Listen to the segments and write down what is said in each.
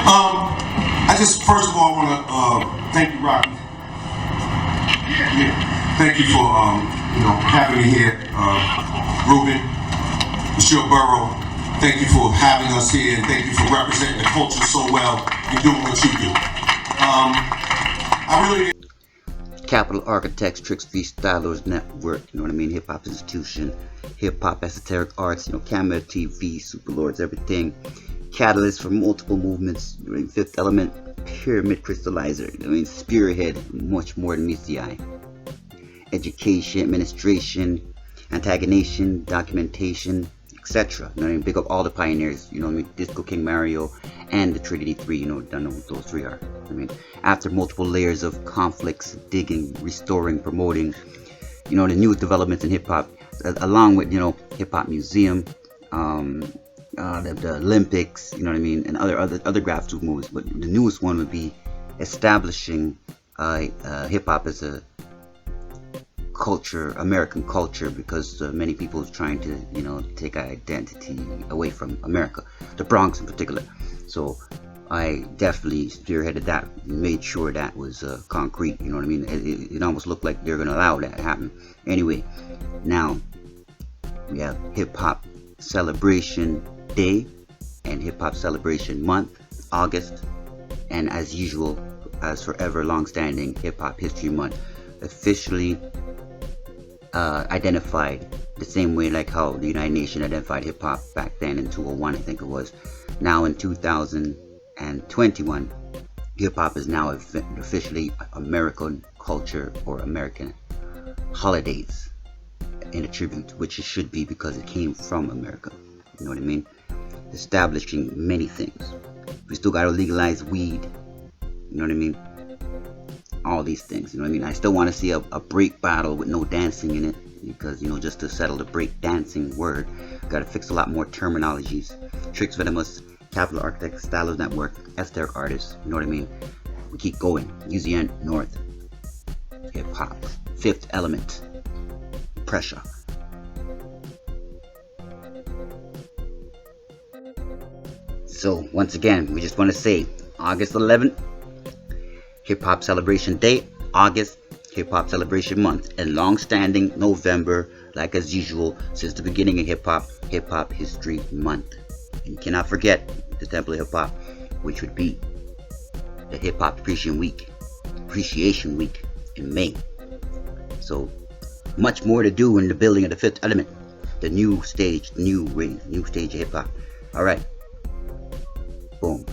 I just first of all want to thank you, Rocky. Yeah. Thank you for having me here, Ruben, Michelle Burrow. Thank you for having us here, and thank you for representing the culture so well and doing what you do. I really. Capital Architects, Tricks Freestylers Network, you know what I mean? Hip Hop Institution, Hip Hop Esoteric Arts, Camera TV, Super Lords, everything. Catalyst for multiple movements, Fifth Element, Pyramid Crystallizer, Spearhead, much more than meets the eye. Education, administration, antagonization, documentation, etc. Big up all the pioneers, Disco King Mario and the Trinity 3, don't know what those three are. After multiple layers of conflicts, digging, restoring, promoting, the newest developments in hip hop, along with, Hip Hop Museum, the Olympics, and other grassroots moves. But the newest one would be establishing hip hop as a culture, American culture, because many people are trying to, take identity away from America, the Bronx in particular. So I definitely spearheaded that, made sure that was concrete. It almost looked like they're gonna allow that to happen. Anyway, now we have Hip Hop Celebration Day and Hip Hop Celebration Month, August, and as usual, as forever long-standing, Hip Hop History Month, officially identified the same way like how the United Nations identified hip hop back then in 2001, I think it was. Now in 2021, hip hop is now officially American culture or American holidays in a tribute, which it should be because it came from America. You know what I mean? Establishing many things. We still got to legalize weed. You know what I mean? All these things, I still want to see a break battle with no dancing in it, because just to settle the break dancing word, got to fix a lot more terminologies. Tricks Venomous, Capital Architects, Stylers Network, Esoteric Artists, you know what I mean? We keep going. UZN North, hip hop, Fifth Element, Pressure. So once again, we just want to say August 11th. Hip Hop Celebration Day, August, Hip Hop Celebration Month, and long-standing November, like as usual, since the beginning of Hip Hop History Month. And you cannot forget the Temple of Hip Hop, which would be the Hip Hop Appreciation Week in May. So much more to do in the building of the Fifth Element, the new stage, new stage of hip hop. All right, boom.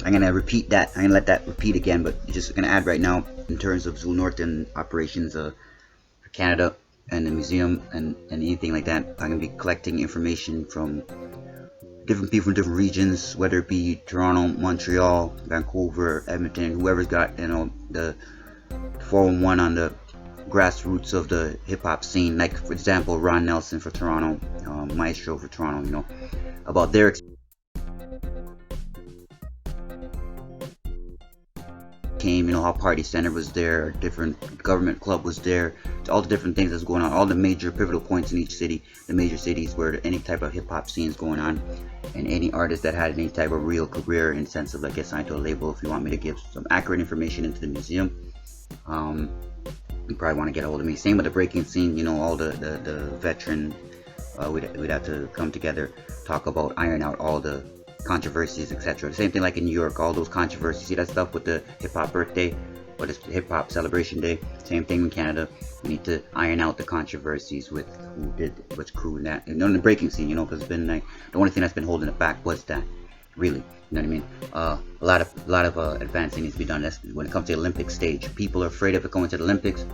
I'm gonna repeat that. I'm gonna let that repeat again, but just gonna add right now in terms of Zoo North and operations for Canada and the museum and anything like that. I'm gonna be collecting information from different people from different regions, whether it be Toronto, Montreal, Vancouver, Edmonton, whoever's got the 411 on the grassroots of the hip hop scene. Like for example, Ron Nelson for Toronto, Maestro for Toronto. About their experience. Came, how Party Center was there, different government club was there, all the different things that's going on, all the major pivotal points in each city, the major cities where any type of hip hop scene is going on, and any artist that had any type of real career in the sense of like get signed to a label. If you want me to give some accurate information into the museum, you probably want to get a hold of me. Same with the breaking scene, all the veteran, we'd have to come together, talk about, iron out all the controversies, etc. Same thing like in New York, all those controversies. See that stuff with the hip hop birthday, or the hip hop celebration day? Same thing in Canada. We need to iron out the controversies with who did which crew and that. And on the breaking scene, because it's been like the only thing that's been holding it back was that. Really, you know what I mean? A lot of advancing needs to be done. That's when it comes to the Olympic stage. People are afraid of it going to the Olympics,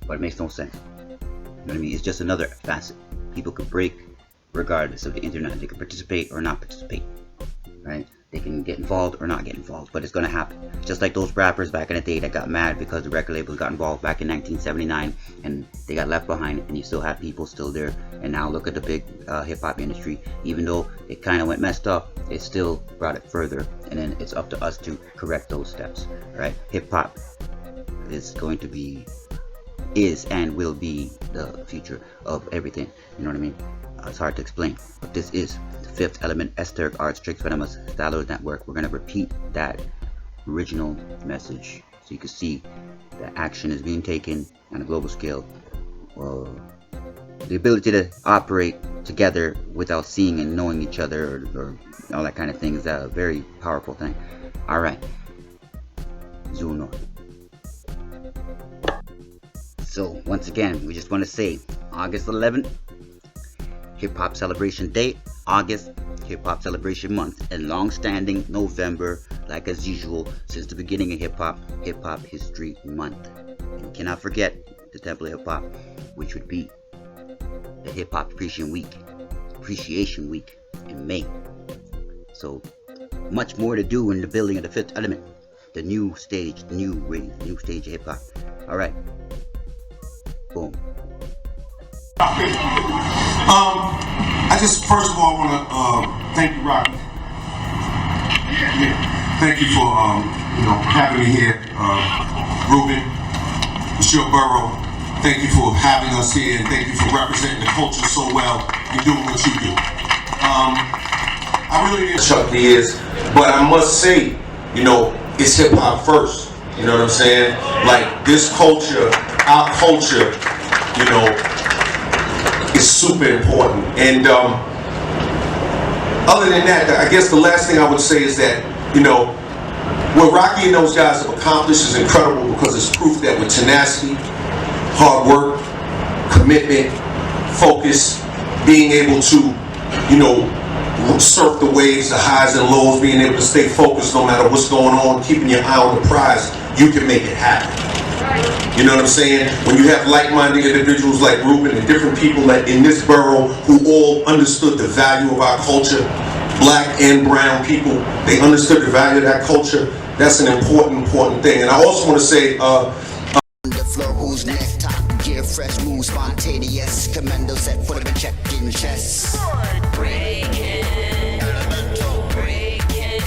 but it makes no sense. You know what I mean? It's just another facet. People can break regardless of the internet. They can participate or not participate. Right? They can get involved or not get involved, but it's gonna happen. Just like those rappers back in the day that got mad because the record labels got involved back in 1979 and they got left behind, and you still have people still there. And now look at the big hip hop industry. Even though it kind of went messed up, it still brought it further. And then it's up to us to correct those steps. Right? Hip hop is going to be is and will be the future of everything. You know what I mean? It's hard to explain, but this is the Fifth Element Esoteric Arts Tricks Venomous Stylos Network. We're gonna repeat that original message so you can see that action is being taken on a global scale. The ability to operate together without seeing and knowing each other or all that kind of thing is a very powerful thing. All right, Zuno. So once again, we just want to say August 11th, Hip Hop Celebration Day, August Hip Hop Celebration Month, and long-standing November, like as usual, since the beginning of Hip Hop History Month. And you cannot forget the Temple of Hip Hop, which would be the Hip Hop Appreciation Week in May. So much more to do in the building of the Fifth Element, the new stage, the new wave, new stage of hip hop. All right, boom. I just first of all want to thank you, Rocky. Thank you for having me here, Ruben, Michelle Burrow. Thank you for having us here, and thank you for representing the culture so well and doing what you do. I really didn't Chuck is, but I must say, it's hip hop first. You know what I'm saying? Like this culture, our culture, is super important. And other than that, I guess the last thing I would say is that, what Rocky and those guys have accomplished is incredible because it's proof that with tenacity, hard work, commitment, focus, being able to, surf the waves, the highs and lows, being able to stay focused no matter what's going on, keeping your eye on the prize, you can make it happen. You know what I'm saying? When you have like-minded individuals like Ruben and different people that in this borough who all understood the value of our culture, black and brown people, they understood the value of that culture. That's an important thing. And I also want to say, the floor, who's next? Top gear, fresh move, spontaneous. Commando set, put him in check in chess. Breaking, elemental, breaking,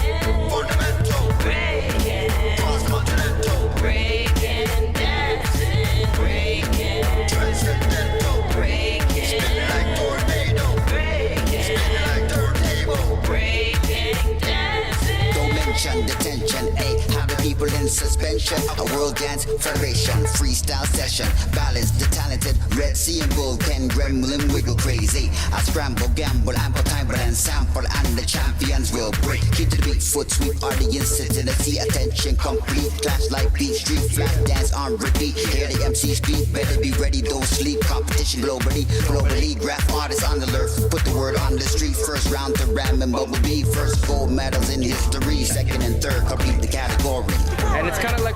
fundamental, breaking, cross-continental, breaking, dancing, breaking, transcendental, breaking, spinning like tornado, breaking, spinning like turntable, breaking, dancing. Don't mention detention, ayy. People in suspension, a world dance federation, freestyle session, balance the talented Red Sea and Bull, Ken Gremlin wiggle crazy. I scramble, gamble, ample time, but then sample, and the champions will break. Keep to the beat, foot sweep, audience sit to the sea, attention complete, clash like beat, street flat dance on repeat. Hear the MC speak, better be ready, don't sleep. Competition globally, graph artists on the alert. Put the word on the street, first round to Ram and Bumblebee, first gold medals in history, second and third complete the category. And it's kind of like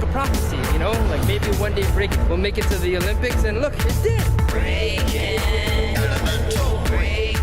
a prophecy, like maybe one day we'll make it to the Olympics, and look, it did. Breaking, elemental, breaking.